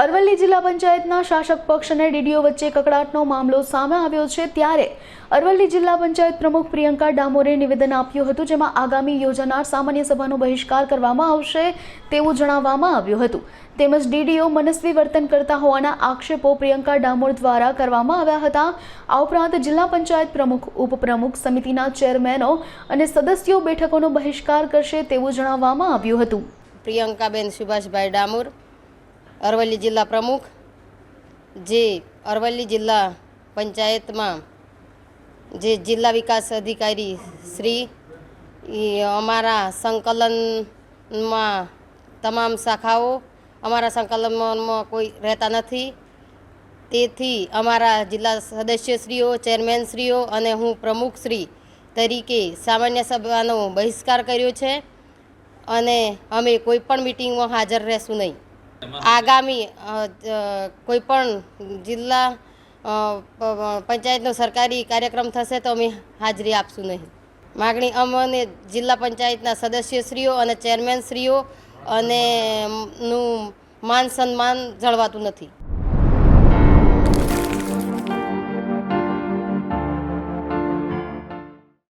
અરવલ્લી જિલ્લા પંચાયતના શાસક પક્ષ અને ડીડીઓ વચ્ચે કકડાટનો મામલો સામે આવ્યો છે ત્યારે અરવલ્લી જિલ્લા પંચાયત પ્રમુખ પ્રિયંકા ડામોરે નિવેદન આપ્યું હતું, જેમાં આગામી યોજાનાર સામાન્ય સભાનો બહિષ્કાર કરવામાં આવશે તેવું જણાવવામાં આવ્યું હતું. તેમજ ડીડીઓ મનસ્વી વર્તન કરતા હોવાના આક્ષેપો પ્રિયંકા ડામોર દ્વારા કરવામાં આવ્યા હતા. આ ઉપરાંત જિલ્લા પંચાયત પ્રમુખ, ઉપપ્રમુખ, સમિતિના ચેરમેનો અને સદસ્યો બેઠકોનો બહિષ્કાર કરશે તેવું જણાવવામાં આવ્યું હતું. પ્રિયંકાબેન સુભાષભાઈ ડામોર, અરવલ્લી જિલ્લા પ્રમુખ, જે અરવલ્લી જિલ્લા પંચાયતમાં જે જિલ્લા વિકાસ અધિકારી શ્રી અમારા સંકલનમાં તમામ શાખાઓ અમારા સંકલનમાં કોઈ રહેતા નથી, તેથી અમારા જિલ્લા સદસ્યશ્રીઓ, ચેરમેનશ્રીઓ અને હું પ્રમુખશ્રી તરીકે સામાન્ય સભાનો બહિષ્કાર કર્યો છે અને અમે કોઈ પણ મિટિંગમાં હાજર રહેશું નહીં. આગામી કોઈ પણ જિલ્લા પંચાયતનો સરકારી કાર્યક્રમ થશે તો અમે હાજરી આપશું નહીં. માગણી અમને જિલ્લા પંચાયતના સદસ્યશ્રીઓ અને ચેરમેનશ્રીઓ અને નું માન સન્માન જળવાતું નથી.